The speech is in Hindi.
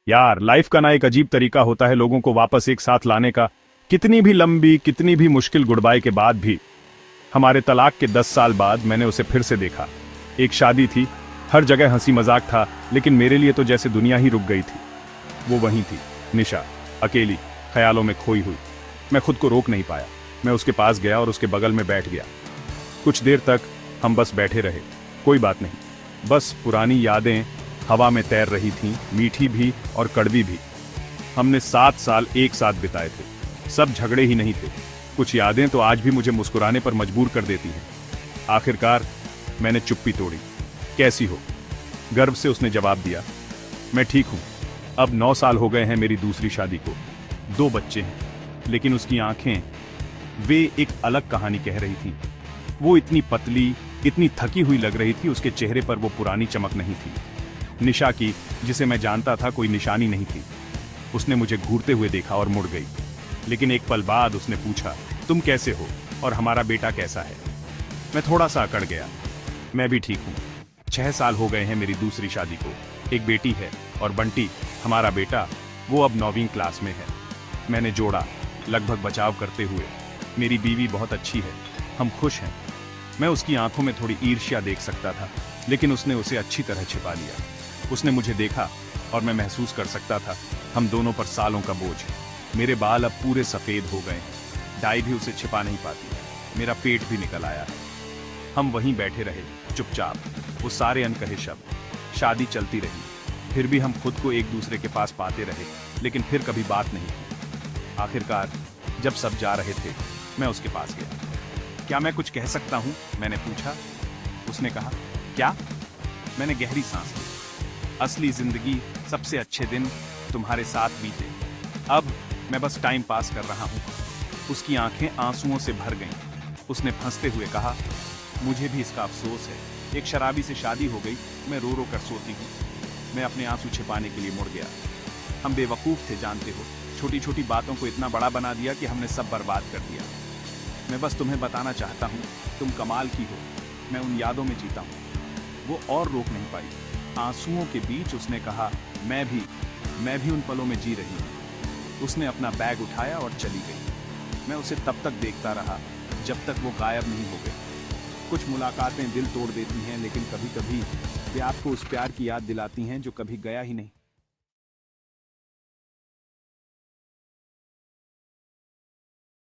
यार, लाइफ का ना एक अजीब तरीका होता है लोगों को वापस एक साथ लाने का। कितनी भी लंबी, कितनी भी मुश्किल गुड बाय के बाद भी। हमारे तलाक के 10 साल बाद मैंने उसे फिर से देखा। एक शादी थी, हर जगह हंसी मजाक था, लेकिन मेरे लिए तो जैसे दुनिया ही रुक गई थी। वो वहीं थी, निशा, अकेली, ख्यालों में खोई हुई। मैं खुद को रोक नहीं पाया। मैं उसके पास गया और उसके बगल में बैठ गया। कुछ देर तक हम बस बैठे रहे। कोई बात नहीं, बस पुरानी यादें हवा में तैर रही थीं, मीठी भी और कड़वी भी। हमने 7 साल एक साथ बिताए थे। सब झगड़े ही नहीं थे। कुछ यादें तो आज भी मुझे मुस्कुराने पर मजबूर कर देती हैं। आखिरकार मैंने चुप्पी तोड़ी। कैसी हो? गर्व से उसने जवाब दिया, मैं ठीक हूं। अब 9 साल हो गए हैं मेरी दूसरी शादी को। 2 बच्चे हैं। लेकिन उसकी आंखें, वे एक अलग कहानी कह रही थी। वो इतनी पतली, इतनी थकी हुई लग रही थी, उसके चेहरे पर वो पुरानी चमक नहीं थी। निशा की, जिसे मैं जानता था, कोई निशानी नहीं थी। उसने मुझे घूरते हुए देखा और मुड़ गई। लेकिन एक पल बाद उसने पूछा, तुम कैसे हो और हमारा बेटा कैसा है? मैं थोड़ा सा अकड़ गया। मैं भी ठीक हूँ। 6 साल हो गए हैं मेरी दूसरी शादी को। एक बेटी है और बंटी, हमारा बेटा, वो अब 9वीं क्लास में है। मैंने जोड़ा, लगभग बचाव करते हुए, मेरी बीवी बहुत अच्छी है, हम खुश हैं। मैं उसकी आंखों में थोड़ी ईर्ष्या देख सकता था, लेकिन उसने उसे अच्छी तरह छिपा लिया। उसने मुझे देखा और मैं महसूस कर सकता था, हम दोनों पर सालों का बोझ है। मेरे बाल अब पूरे सफेद हो गए हैं। डाई भी उसे छिपा नहीं पाती। मेरा पेट भी निकल आया है। हम वहीं बैठे रहे, चुपचाप, वो सारे अनकहे शब्द। शादी चलती रही, फिर भी हम खुद को एक दूसरे के पास पाते रहे, लेकिन फिर कभी बात नहीं की। आखिरकार जब सब जा रहे थे, मैं उसके पास गया। क्या मैं कुछ कह सकता हूं? मैंने पूछा। उसने कहा, क्या? मैंने गहरी सांस ली। असली जिंदगी, सबसे अच्छे दिन तुम्हारे साथ बीते। अब मैं बस टाइम पास कर रहा हूं। उसकी आंखें आंसुओं से भर गईं। उसने फंसते हुए कहा, मुझे भी इसका अफसोस है। एक शराबी से शादी हो गई, मैं रो रो कर सोती हूँ। मैं अपने आंसू छिपाने के लिए मुड़ गया। हम बेवकूफ थे, जानते हो। छोटी छोटी बातों को इतना बड़ा बना दिया कि हमने सब बर्बाद कर दिया। मैं बस तुम्हें बताना चाहता हूँ, तुम कमाल की हो। मैं उन यादों में जीता हूँ। वो और रोक नहीं पाई। आंसुओं के बीच उसने कहा, मैं भी उन पलों में जी रही हूँ। उसने अपना बैग उठाया और चली गई। मैं उसे तब तक देखता रहा जब तक वो गायब नहीं हो गई। कुछ मुलाकातें दिल तोड़ देती हैं, लेकिन कभी कभी वे आपको उस प्यार की याद दिलाती हैं जो कभी गया ही नहीं।